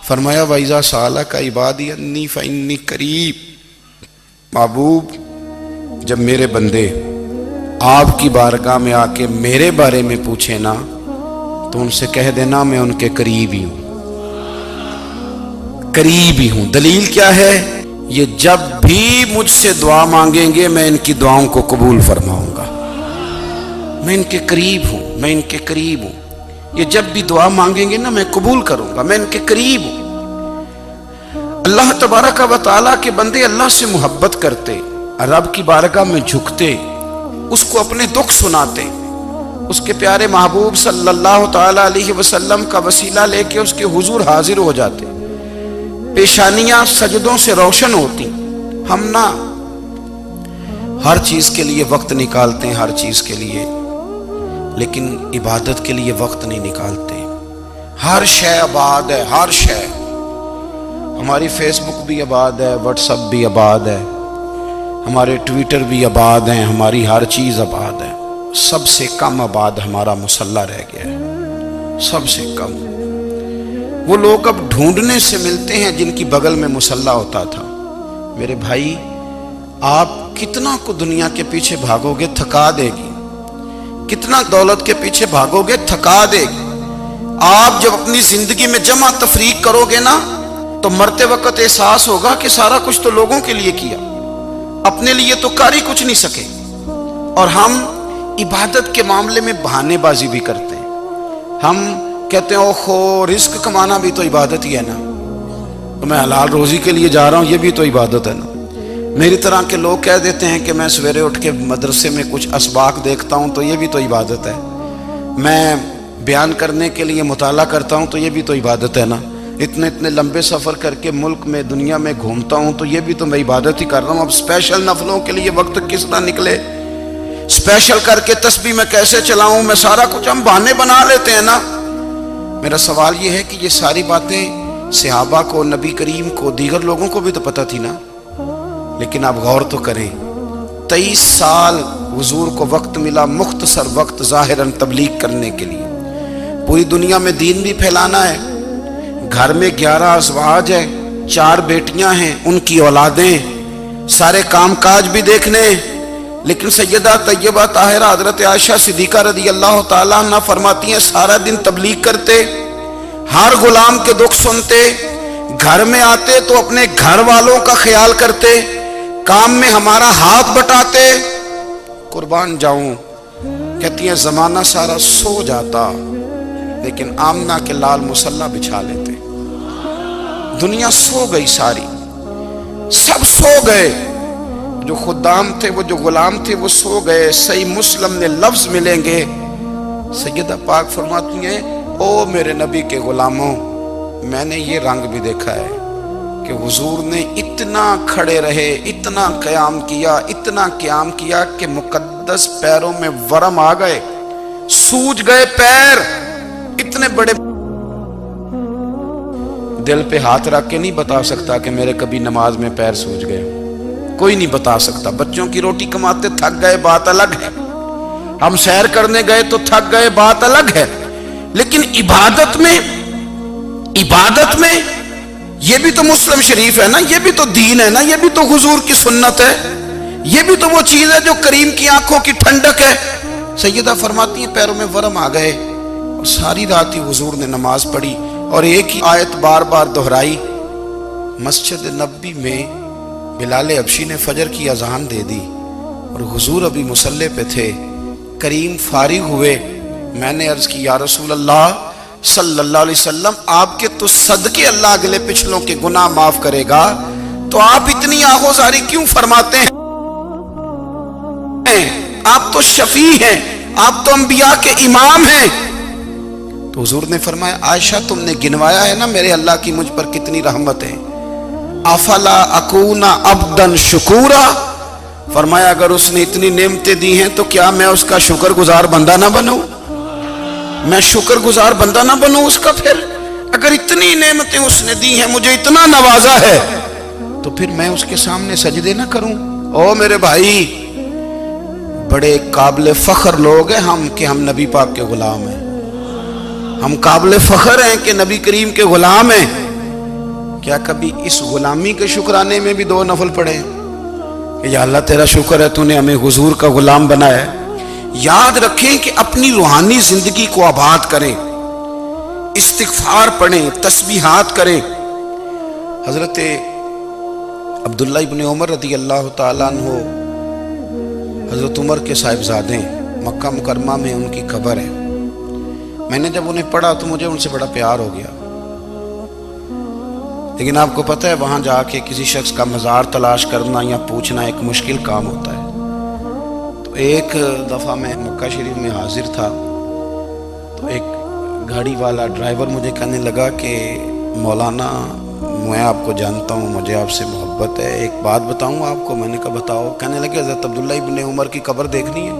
فرمایا وَإِذَا سَأَلَكَ عِبَادِي أَنِّي فَإِنِّي قَرِيب، محبوب جب میرے بندے آپ کی بارگاہ میں آ کے میرے بارے میں پوچھیں نا تو ان سے کہہ دینا میں ان کے قریب ہی ہوں، قریب ہی ہوں۔ دلیل کیا ہے؟ یہ جب بھی مجھ سے دعا مانگیں گے میں ان کی دعاؤں کو قبول فرماؤں گا، میں ان کے قریب ہوں، میں ان کے قریب ہوں۔ یہ جب بھی دعا مانگیں گے نا میں قبول کروں گا، میں ان کے قریب ہوں۔ اللہ تبارک و تعالیٰ کے بندے اللہ سے محبت کرتے، رب کی بارگاہ میں جھکتے، اس کو اپنے دکھ سناتے، اس کے پیارے محبوب صلی اللہ تعالیٰ علیہ وسلم کا وسیلہ لے کے اس کے حضور حاضر ہو جاتے، پیشانیاں سجدوں سے روشن ہوتی۔ ہم نا ہر چیز کے لیے وقت نکالتے ہیں، ہر چیز کے لیے، لیکن عبادت کے لیے وقت نہیں نکالتے۔ ہر شے آباد ہے، ہر شے، ہماری فیس بک بھی آباد ہے، واٹس ایپ بھی آباد ہے، ہمارے ٹویٹر بھی آباد ہیں، ہماری ہر چیز آباد ہے۔ سب سے کم آباد ہمارا مصلی رہ گیا ہے، سب سے کم۔ وہ لوگ اب ڈھونڈنے سے ملتے ہیں جن کی بغل میں مصلی ہوتا تھا۔ میرے بھائی آپ کتنا کو دنیا کے پیچھے بھاگو گے تھکا دے گی، کتنا دولت کے پیچھے بھاگو گے تھکا دے گی۔ آپ جب اپنی زندگی میں جمع تفریق کرو گے نا تو مرتے وقت احساس ہوگا کہ سارا کچھ تو لوگوں کے لیے کیا، اپنے لیے تو کر ہی کچھ نہیں سکے۔ اور ہم عبادت کے معاملے میں بہانے بازی بھی کرتے ہیں۔ ہم کہتے ہیں اوہو رزق کمانا بھی تو عبادت ہی ہے نا، تو میں حلال روزی کے لیے جا رہا ہوں، یہ بھی تو عبادت ہے نا۔ میری طرح کے لوگ کہہ دیتے ہیں کہ میں سویرے اٹھ کے مدرسے میں کچھ اسباق دیکھتا ہوں تو یہ بھی تو عبادت ہے، میں بیان کرنے کے لیے مطالعہ کرتا ہوں تو یہ بھی تو عبادت ہے نا، اتنے لمبے سفر کر کے ملک میں دنیا میں گھومتا ہوں تو یہ بھی تو میں عبادت ہی کر رہا ہوں۔ اب اسپیشل نفلوں کے لیے وقت کس طرح نکلے، اسپیشل کر کے تسبیح میں کیسے چلاؤں، میں سارا کچھ ہم بہانے بنا لیتے ہیں نا۔ میرا سوال یہ ہے کہ یہ ساری باتیں صحابہ کو، نبی کریم کو، دیگر لوگوں کو بھی تو پتہ تھی نا، لیکن آپ غور تو کریں 23 سال حضور کو وقت ملا، مختصر وقت ظاہراً تبلیغ کرنے کے لیے، پوری دنیا میں دین بھی پھیلانا ہے۔ گھر میں 11 ازواج ہے، 4 بیٹیاں ہیں، ان کی اولادیں، سارے کام کاج بھی دیکھنے، لیکن سیدہ طیبہ طاہرہ حضرت عائشہ صدیقہ رضی اللہ تعالیٰ عنہ فرماتی ہیں سارا دن تبلیغ کرتے، ہر غلام کے دکھ سنتے، گھر میں آتے تو اپنے گھر والوں کا خیال کرتے، کام میں ہمارا ہاتھ بٹاتے۔ قربان جاؤں، کہتی ہیں زمانہ سارا سو جاتا لیکن آمنہ کے لال مصلی بچھا لیتے۔ دنیا سو گئی، ساری سب سو گئے، جو خدام تھے، وہ جو غلام تھے وہ سو گئے۔ صحیح مسلم میں لفظ ملیں گے، سیدہ پاک فرماتی ہیں او میرے نبی کے غلاموں، میں نے یہ رنگ بھی دیکھا ہے کہ حضور نے اتنا کھڑے رہے، اتنا قیام کیا، اتنا قیام کیا کہ مقدس پیروں میں ورم آ گئے، سوج گئے پیر، اتنے بڑے۔ دل پہ ہاتھ رکھ کے نہیں بتا سکتا کہ میرے کبھی نماز میں پیر سوج گئے، کوئی نہیں بتا سکتا۔ بچوں کی روٹی کماتے تھک گئے بات الگ ہے، ہم سیر کرنے گئے تو تھک گئے بات الگ ہے، لیکن عبادت میں یہ بھی تو مسلم شریف ہے نا، یہ بھی تو دین ہے نا، یہ بھی تو حضور کی سنت ہے، یہ بھی تو وہ چیز ہے جو کریم کی آنکھوں کی ٹھنڈک ہے۔ سیدہ فرماتی ہیں پیروں میں ورم آ گئے، اور ساری رات ہی حضور نے نماز پڑھی اور ایک ہی آیت بار بار دہرائی۔ مسجد نبوی میں بلال حبشی نے فجر کی اذان دے دی اور حضور ابھی مصلی پہ تھے، کریم فارغ ہوئے، میں نے عرض کی یا رسول اللہ صلی اللہ علیہ وسلم آپ کے تو صدقے اللہ اگلے پچھلوں کے گناہ معاف کرے گا، تو آپ اتنی آہوزاری کیوں فرماتے ہیں؟ آپ تو شفیع ہیں، آپ تو انبیاء کے امام ہیں۔ تو حضور نے فرمایا عائشہ تم نے گنوایا ہے نا میرے اللہ کی مجھ پر کتنی رحمت ہے، افلا اکونا عبدا شکورا، فرمایا اگر اس نے اتنی نعمتیں دی ہیں تو کیا میں اس کا شکر گزار بندہ نہ بنوں، میں شکر گزار بندہ نہ بنوں اس کا؟ پھر اگر اتنی نعمتیں اس نے دی ہیں، مجھے اتنا نوازا ہے، تو پھر میں اس کے سامنے سجدے نہ کروں؟ او میرے بھائی، بڑے قابل فخر لوگ ہیں ہم کہ ہم نبی پاک کے غلام ہیں، ہم قابل فخر ہیں کہ نبی کریم کے غلام ہیں، کیا کبھی اس غلامی کے شکرانے میں بھی 2 نفل پڑھے کہ یا اللہ تیرا شکر ہے تو نے ہمیں حضور کا غلام بنایا ہے؟ یاد رکھیں کہ اپنی روحانی زندگی کو آباد کریں، استغفار پڑھیں، تسبیحات کریں۔ حضرت عبداللہ ابن عمر رضی اللہ تعالیٰ عنہ حضرت عمر کے صاحبزادے، مکہ مکرمہ میں ان کی قبر ہے۔ میں نے جب انہیں پڑھا تو مجھے ان سے بڑا پیار ہو گیا، لیکن آپ کو پتہ ہے وہاں جا کے کسی شخص کا مزار تلاش کرنا یا پوچھنا ایک مشکل کام ہوتا ہے۔ تو ایک دفعہ میں مکہ شریف میں حاضر تھا، تو ایک گاڑی والا ڈرائیور مجھے کہنے لگا کہ مولانا میں آپ کو جانتا ہوں، مجھے آپ سے محبت ہے، ایک بات بتاؤں آپ کو؟ میں نے کہا بتاؤ۔ کہنے لگے حضرت عبداللہ ابن عمر کی قبر دیکھنی ہے۔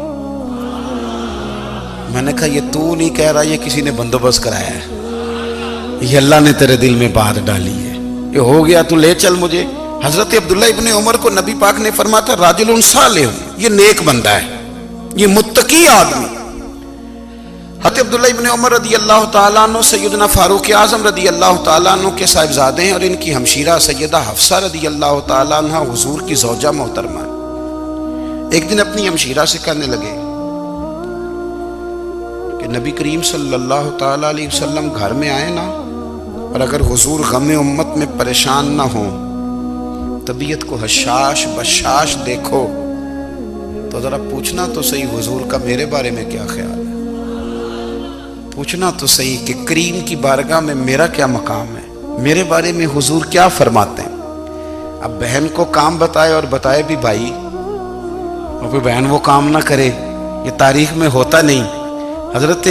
میں نے کہا یہ تو نہیں کہہ رہا، یہ کسی نے بندوبست کرایا ہے، یہ اللہ نے تیرے دل میں بات ڈالی ہے، یہ ہو گیا تو لے چل مجھے۔ حضرت عبداللہ ابن عمر کو نبی پاک نے فرمایا تھا راجل صالح، یہ نیک بندہ ہے، یہ متقی آدمی۔ حضرت عبداللہ ابن عمر رضی اللہ تعالیٰ عنہ سیدنا فاروق اعظم رضی اللہ تعالیٰ عنہ کے صاحبزادے ہیں، اور ان کی ہمشیرہ سیدہ حفصہ رضی اللہ تعالیٰ عنہ حضور کی زوجہ محترمہ ہے۔ ایک دن اپنی ہمشیرہ سے کہنے لگے کہ نبی کریم صلی اللہ تعالیٰ علیہ وسلم گھر میں آئے نا، اور اگر حضور غم امت میں پریشان نہ ہوں، طبیعت کو حشاش بشاش دیکھو، تو ذرا پوچھنا تو صحیح حضور کا میرے بارے میں کیا خیال ہے، پوچھنا تو صحیح کہ کریم کی بارگاہ میں میرا کیا مقام ہے، میرے بارے میں حضور کیا فرماتے ہیں۔ اب بہن کو کام بتائے، اور بتائے بھی بھائی، اور کوئی بہن وہ کام نہ کرے، یہ تاریخ میں ہوتا نہیں۔ حضرت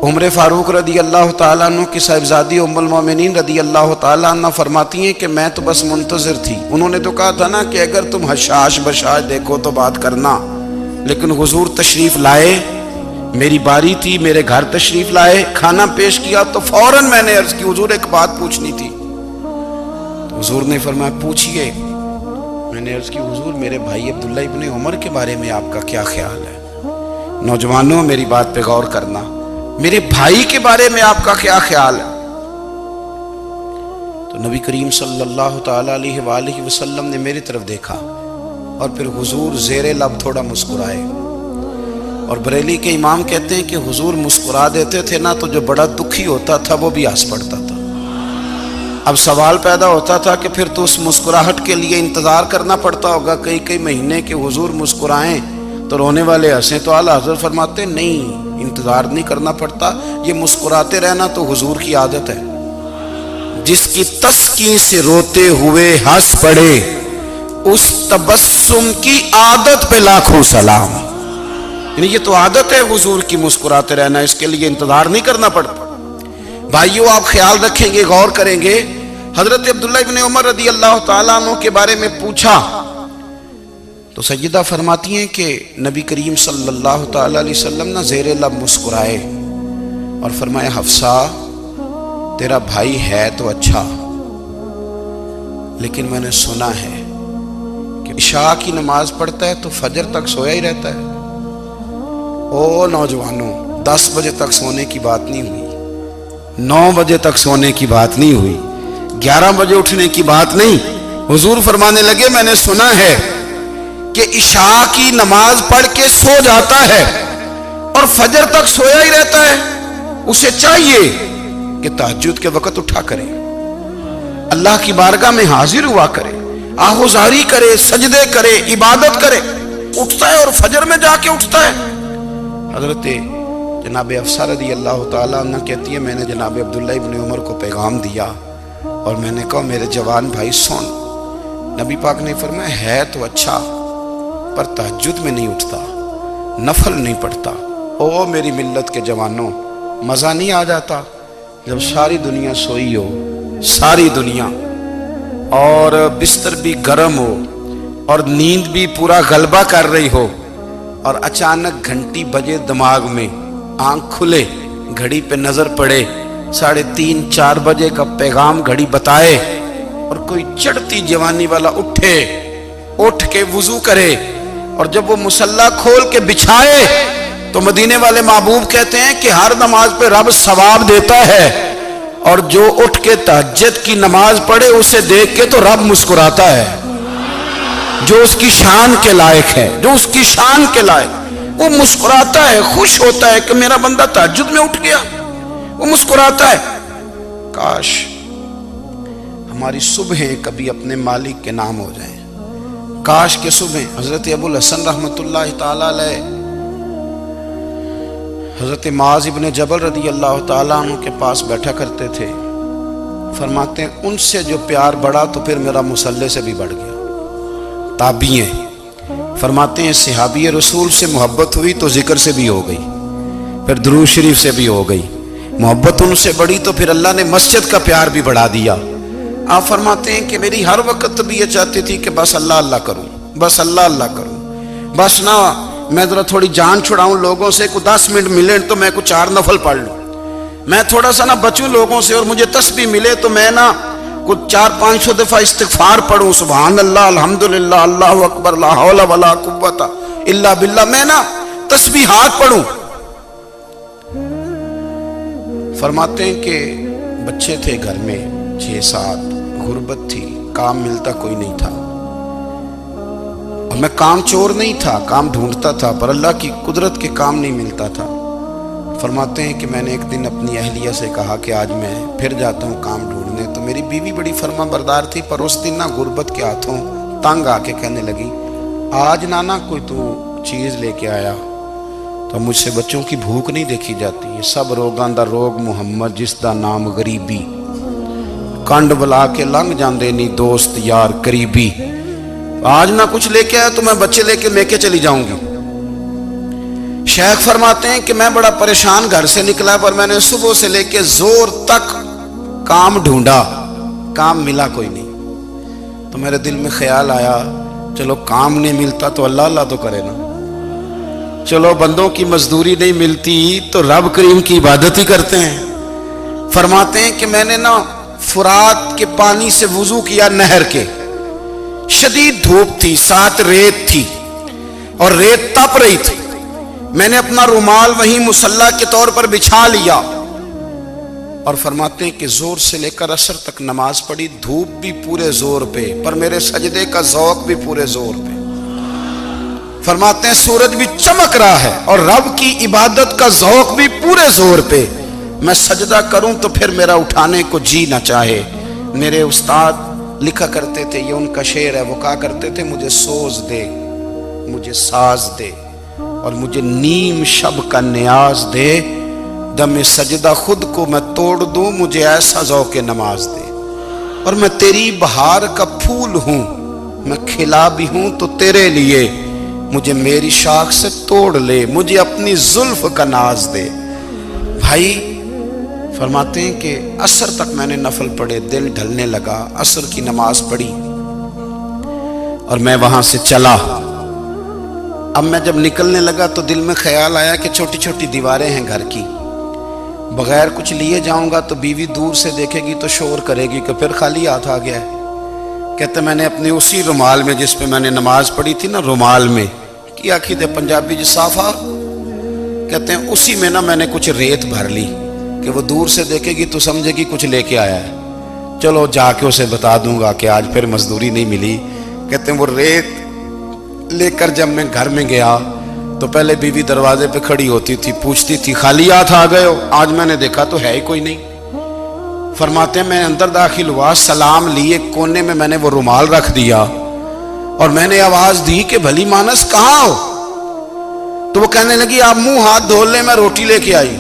عمر فاروق رضی اللہ تعالیٰ عنہ کی صاحبزادی ام المومنین رضی اللہ تعالیٰ عنہ فرماتی ہیں کہ میں تو بس منتظر تھی، انہوں نے تو کہا تھا نا کہ اگر تم حشاش بشاش دیکھو تو بات کرنا، لیکن حضور تشریف لائے، میری باری تھی، میرے گھر تشریف لائے، کھانا پیش کیا تو فوراً میں نے عرض کی حضور ایک بات پوچھنی تھی۔ تو حضور نے فرمایا پوچھئے۔ میں نے عرض کی حضور میرے بھائی عبداللہ ابن عمر کے بارے میں آپ کا کیا خیال ہے؟ نوجوانوں میری بات پہ غور کرنا، میرے بھائی کے بارے میں آپ کا کیا خیال ہے؟ تو نبی کریم صلی اللہ تعالیٰ علیہ وآلہ وسلم نے میری طرف دیکھا، اور پھر حضور زیر لب تھوڑا مسکرائے، اور بریلی کے امام کہتے ہیں کہ حضور مسکرا دیتے تھے نا تو جو بڑا دکھی ہوتا تھا وہ بھی ہنس پڑتا تھا۔ اب سوال پیدا ہوتا تھا کہ پھر تو اس مسکراہٹ کے لیے انتظار کرنا پڑتا ہوگا کئی مہینے کہ حضور مسکرائیں تو رونے والے ہنسیں، تو اعلیٰ حضرت فرماتے نہیں، انتظار نہیں کرنا پڑتا، یہ مسکراتے رہنا تو حضور کی عادت ہے۔ جس کی تسکین سے روتے ہوئے ہنس پڑے، اس تبسم کی عادت پہ لاکھوں سلام۔ یعنی یہ تو عادت ہے حضور کی مسکراتے رہنا، اس کے لیے انتظار نہیں کرنا پڑتا۔ بھائیو آپ خیال رکھیں گے، غور کریں گے، حضرت عبداللہ ابن عمر رضی اللہ تعالیٰ عنہ کے بارے میں پوچھا تو سیدہ فرماتی ہیں کہ نبی کریم صلی اللہ تعالیٰ علیہ وسلم نہ زیر لب مسکرائے اور فرمایا حفصہ تیرا بھائی ہے تو اچھا، لیکن میں نے سنا ہے کہ عشاء کی نماز پڑھتا ہے تو فجر تک سویا ہی رہتا ہے۔ او نوجوانوں، 10 بجے تک سونے کی بات نہیں ہوئی، 9 بجے تک سونے کی بات نہیں ہوئی، 11 بجے اٹھنے کی بات نہیں۔ حضور فرمانے لگے میں نے سنا ہے کہ عشاء کی نماز پڑھ کے سو جاتا ہے اور فجر تک سویا ہی رہتا ہے، اسے چاہیے کہ تہجد کے وقت اٹھا کرے، اللہ کی بارگاہ میں حاضر ہوا کرے، آہوزاری کرے، سجدے کرے، عبادت کرے، اٹھتا ہے اور فجر میں جا کے اٹھتا ہے۔ حضرت جناب حفصہ رضی اللہ تعالیٰ عنہ کہتی ہے میں نے جناب عبداللہ ابن عمر کو پیغام دیا اور میں نے کہا میرے جوان بھائی سن، نبی پاک نے فرمایا ہے تو اچھا پر تہجد میں نہیں اٹھتا، نفل نہیں پڑھتا۔ او میری ملت کے جوانوں، مزہ نہیں آ جاتا جب ساری دنیا سوئی ہو، ساری دنیا، اور بستر بھی گرم ہو اور نیند بھی پورا غلبہ کر رہی ہو، اور اچانک گھنٹی بجے دماغ میں، آنکھ کھلے، گھڑی پہ نظر پڑے، 3:30 4 بجے کا پیغام گھڑی بتائے، اور کوئی چڑھتی جوانی والا اٹھ کے وضو کرے، اور جب وہ مصلی کھول کے بچھائے تو مدینے والے محبوب کہتے ہیں کہ ہر نماز پہ رب ثواب دیتا ہے، اور جو اٹھ کے تہجد کی نماز پڑھے اسے دیکھ کے تو رب مسکراتا ہے، جو اس کی شان کے لائق ہے، جو اس کی شان کے لائق، وہ مسکراتا ہے، خوش ہوتا ہے کہ میرا بندہ تہجد میں اٹھ گیا، وہ مسکراتا ہے۔ کاش ہماری صبحیں کبھی اپنے مالک کے نام ہو جائیں، کاش کے صبح۔ حضرت ابو الحسن رحمۃ اللہ تعالیٰ علیہ حضرت معاذ ابن جبل رضی اللہ تعالیٰ عنہ کے پاس بیٹھا کرتے تھے، فرماتے ہیں ان سے جو پیار بڑھا تو پھر میرا مصلی سے بھی بڑھ گیا۔ تابعی ہیں، فرماتے ہیں صحابی رسول سے محبت ہوئی تو ذکر سے بھی ہو گئی، پھر درود شریف سے بھی ہو گئی، محبت ان سے بڑھی تو پھر اللہ نے مسجد کا پیار بھی بڑھا دیا۔ آپ فرماتے ہیں کہ میری ہر وقت بھی یہ چاہتی تھی کہ بس اللہ اللہ کروں، بس اللہ اللہ کروں، بس نہ میں ذرا تھوڑی جان چھڑاؤں لوگوں سے، کوئی 10 منٹ ملے تو میں کچھ 4 نفل پڑھ لوں، میں تھوڑا سا نہ بچوں لوگوں سے، اور مجھے تسبیح ملے تو میں نہ کچھ 400-500 دفعہ استغفار پڑھوں، سبحان اللہ، الحمدللہ، اللہ اکبر، لا حول ولا قوت الا باللہ، میں نہ تسبیحات پڑھوں۔ فرماتے ہیں کہ بچے تھے گھر میں 6-7، غربت تھی، کام ملتا کوئی نہیں تھا، اور میں کام چور نہیں تھا، کام ڈھونڈتا تھا، پر اللہ کی قدرت کے کام نہیں ملتا تھا۔ فرماتے ہیں کہ میں نے ایک دن اپنی اہلیہ سے کہا کہ آج میں پھر جاتا ہوں کام ڈھونڈنے، تو میری بیوی بڑی فرما بردار تھی، پر اس دن نہ غربت کے ہاتھوں تنگ آ کے کہنے لگی آج نانا کوئی تو چیز لے کے آیا، تو مجھ سے بچوں کی بھوک نہیں دیکھی جاتی، یہ سب روگاں دا روگ محمد جس دا نام غریبی، کنڈ بلا کے لنگ جاندے نہیں دوست یار قریبی، آج نہ کچھ لے کے آیا تو میں بچے لے کے چلی جاؤں گی۔ شیخ فرماتے ہیں کہ میں بڑا پریشان گھر سے نکلا، پر میں نے صبح سے لے کے زور تک کام ڈھونڈا، کام ملا کوئی نہیں، تو میرے دل میں خیال آیا چلو کام نہیں ملتا تو اللہ اللہ تو کرے نا، چلو بندوں کی مزدوری نہیں ملتی تو رب کریم کی عبادت ہی کرتے ہیں۔ فرماتے ہیں کہ میں نے نا فرات کے پانی سے وضو کیا، نہر کے، شدید دھوپ تھی، ساتھ ریت تھی اور ریت تپ رہی تھی، میں نے اپنا رومال وہیں مصلی کے طور پر بچھا لیا، اور فرماتے ہیں کہ زور سے لے کر عصر تک نماز پڑھی، دھوپ بھی پورے زور پہ، پر میرے سجدے کا ذوق بھی پورے زور پہ۔ فرماتے ہیں سورج بھی چمک رہا ہے اور رب کی عبادت کا ذوق بھی پورے زور پہ، میں سجدہ کروں تو پھر میرا اٹھانے کو جی نہ چاہے۔ میرے استاد لکھا کرتے تھے، یہ ان کا شعر ہے، وہ کہا کرتے تھے مجھے سوز دے، مجھے ساز دے، اور مجھے نیم شب کا نیاز دے، دم سجدہ خود کو میں توڑ دوں، مجھے ایسا ذوق نماز دے، اور میں تیری بہار کا پھول ہوں، میں کھلا بھی ہوں تو تیرے لیے، مجھے میری شاخ سے توڑ لے، مجھے اپنی زلف کا ناز دے۔ بھائی فرماتے ہیں کہ عصر تک میں نے نفل پڑھے، دل ڈھلنے لگا، عصر کی نماز پڑھی اور میں وہاں سے چلا۔ اب میں جب نکلنے لگا تو دل میں خیال آیا کہ چھوٹی چھوٹی دیواریں ہیں گھر کی، بغیر کچھ لیے جاؤں گا تو بیوی دور سے دیکھے گی تو شور کرے گی کہ پھر خالی ہاتھ آ گیا ہے۔ کہتے میں نے اپنے اسی رومال میں جس پہ میں نے نماز پڑھی تھی نا، رومال میں کی آخی دے پنجابی جسافہ کہتے ہیں، اسی میں نا میں نے کچھ ریت بھر لی کہ وہ دور سے دیکھے گی تو سمجھے گی کچھ لے کے آیا ہے، چلو جا کے اسے بتا دوں گا کہ آج پھر مزدوری نہیں ملی۔ کہتے ہیں وہ ریت لے کر جب میں گھر میں گیا تو پہلے بیوی دروازے پہ کھڑی ہوتی تھی، پوچھتی تھی خالی ہاتھ آ گئے ہو؟ آج میں نے دیکھا تو ہے ہی کوئی نہیں۔ فرماتے ہیں میں اندر داخل ہوا، سلام لیے، کونے میں نے وہ رومال رکھ دیا اور میں نے آواز دی کہ بھلی مانس کہاں ہو؟ تو وہ کہنے لگی آپ منہ ہاتھ دھو لیں، میں روٹی لے کے آئی۔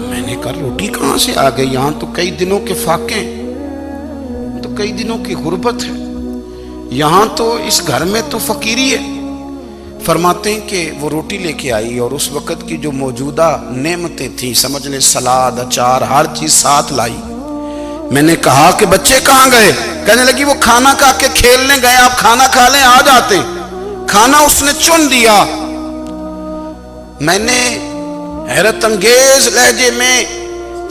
میں نے کہا روٹی کہاں سے آ گئی؟ یہاں تو کئی دنوں کے فاقے، تو کئی دنوں کی غربت ہے، یہاں تو اس گھر میں تو فقیری ہے۔ فرماتے ہیں کہ وہ روٹی لے کے آئی اور اس وقت کی جو موجودہ نعمتیں تھیں، سمجھ لیں سلاد، اچار، ہر چیز ساتھ لائی۔ میں نے کہا کہ بچے کہاں گئے؟ کہنے لگی وہ کھانا کھا کے کھیلنے گئے، آپ کھانا کھا لیں آ جاتے۔ کھانا اس نے چن دیا۔ میں نے حیرت انگیز لہجے میں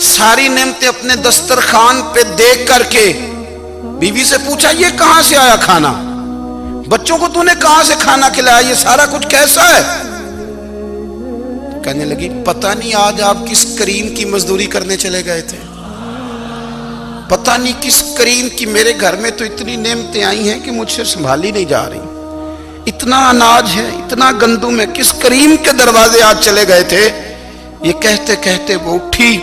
ساری نعمتیں اپنے دسترخوان پہ دیکھ کر کے بیوی سے پوچھا یہ کہاں سے آیا کھانا؟ بچوں کو تو نے کہاں سے کھانا کھلایا؟ یہ سارا کچھ کیسا ہے؟ کہنے لگی پتہ نہیں آج آپ کس کریم کی مزدوری کرنے چلے گئے تھے۔ پتہ نہیں کس کریم کی میرے گھر میں تو اتنی نعمتیں آئی ہیں کہ مجھ سے سنبھالی نہیں جا رہی، اتنا اناج ہے، اتنا گندم ہے، کس کریم کے دروازے آج چلے گئے تھے؟ یہ کہتے کہتے وہ اٹھی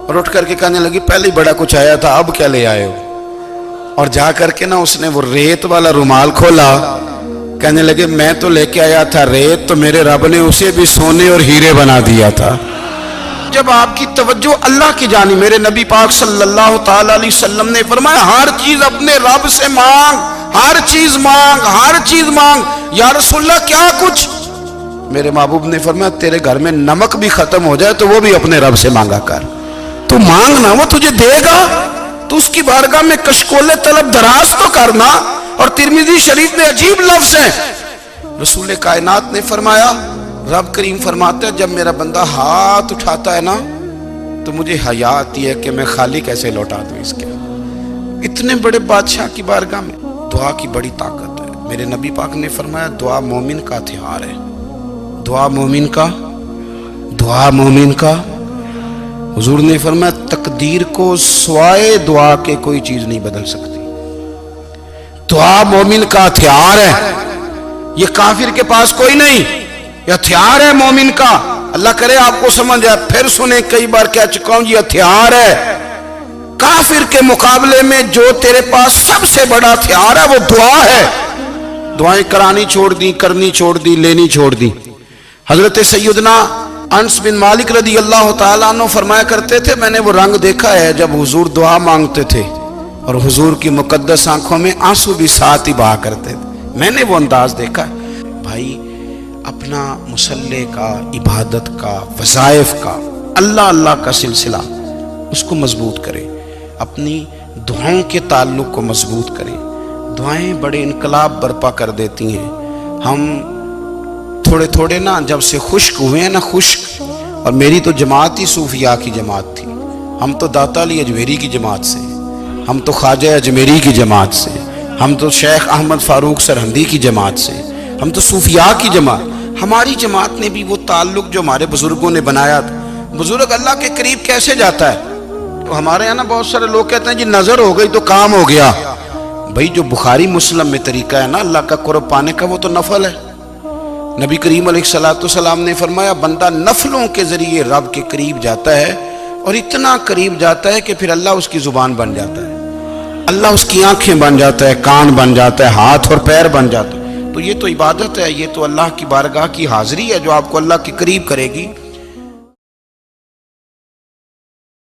اور اٹھ کر کے کہنے لگی پہلے بڑا کچھ آیا تھا، اب کیا لے آئے ہو؟ اور جا کر کے نا اس نے وہ ریت والا رومال کھولا، کہنے لگے میں تو لے کے آیا تھا ریت، تو میرے رب نے اسے بھی سونے اور ہیرے بنا دیا تھا۔ جب آپ کی توجہ اللہ کی جانب، میرے نبی پاک صلی اللہ تعالی علیہ وسلم نے فرمایا ہر چیز اپنے رب سے مانگ، ہر چیز مانگ، ہر چیز مانگ۔ یا رسول اللہ کیا کچھ؟ میرے محبوب نے فرمایا تیرے گھر میں نمک بھی ختم ہو جائے تو وہ بھی اپنے رب سے مانگا کر، تو مانگنا وہ تجھے دے گا، تو اس کی بارگاہ میں کشکول طلب دراز تو کرنا۔ اور ترمذی شریف میں عجیب لفظ ہے، رسول کائنات نے فرمایا، رب کریم فرماتا ہے جب میرا بندہ ہاتھ اٹھاتا ہے نا تو مجھے حیا آتی ہے کہ میں خالی کیسے لوٹا دوں اس کے۔ اتنے بڑے بادشاہ کی بارگاہ میں دعا کی بڑی طاقت ہے۔ میرے نبی پاک نے فرمایا دعا مومن کا ہتھیار ہے، دعا مومن کا، دعا مومن کا۔ حضور نے فرمایا تقدیر کو سوائے دعا کے کوئی چیز نہیں بدل سکتی۔ دعا مومن کا ہتھیار ہے، یہ کافر کے پاس کوئی نہیں، یہ ہتھیار ہے مومن کا۔ اللہ کرے آپ کو سمجھ آئے، پھر سنیں، کئی بار کہہ چکا ہوں یہ ہتھیار ہے۔ کافر کے مقابلے میں جو تیرے پاس سب سے بڑا ہتھیار ہے وہ دعا ہے۔ دعائیں کرانی چھوڑ دی، کرنی چھوڑ دی، لینی چھوڑ دی۔ حضرت سیدنا انس بن مالک رضی اللہ تعالیٰ عنہ فرمایا کرتے تھے میں نے وہ رنگ دیکھا ہے جب حضور دعا مانگتے تھے اور حضور کی مقدس آنکھوں میں آنسو بھی ساتھ ہی بہا کرتے تھے، میں نے وہ انداز دیکھا ہے۔ بھائی اپنا مصلی کا، عبادت کا، وظائف کا، اللہ اللہ کا سلسلہ اس کو مضبوط کریں، اپنی دعاؤں کے تعلق کو مضبوط کریں۔ دعائیں بڑے انقلاب برپا کر دیتی ہیں۔ ہم تھوڑے تھوڑے نا جب سے خشک ہوئے ہیں نا، خشک، اور میری تو جماعت ہی صوفیاء کی جماعت تھی، ہم تو داتا علی اجمیری کی جماعت سے، ہم تو خواجہ اجمیری کی جماعت سے، ہم تو شیخ احمد فاروق سرہندی کی جماعت سے، ہم تو صوفیاء کی جماعت۔ ہماری جماعت نے بھی وہ تعلق جو ہمارے بزرگوں نے بنایا تھا۔ بزرگ اللہ کے قریب کیسے جاتا ہے؟ تو ہمارے یہاں نا بہت سارے لوگ کہتے ہیں جی نظر ہو گئی تو کام ہو گیا۔ بھائی جو بخاری مسلم میں طریقہ ہے نا اللہ کا قرب پانے کا وہ تو نفل ہے۔ نبی کریم علیہ السلام نے فرمایا بندہ نفلوں کے ذریعے رب کے قریب جاتا ہے، اور اتنا قریب جاتا ہے کہ پھر اللہ اس کی زبان بن جاتا ہے، اللہ اس کی آنکھیں بن جاتا ہے، کان بن جاتا ہے، ہاتھ اور پیر بن جاتا ہے۔ تو یہ تو عبادت ہے، یہ تو اللہ کی بارگاہ کی حاضری ہے جو آپ کو اللہ کے قریب کرے گی۔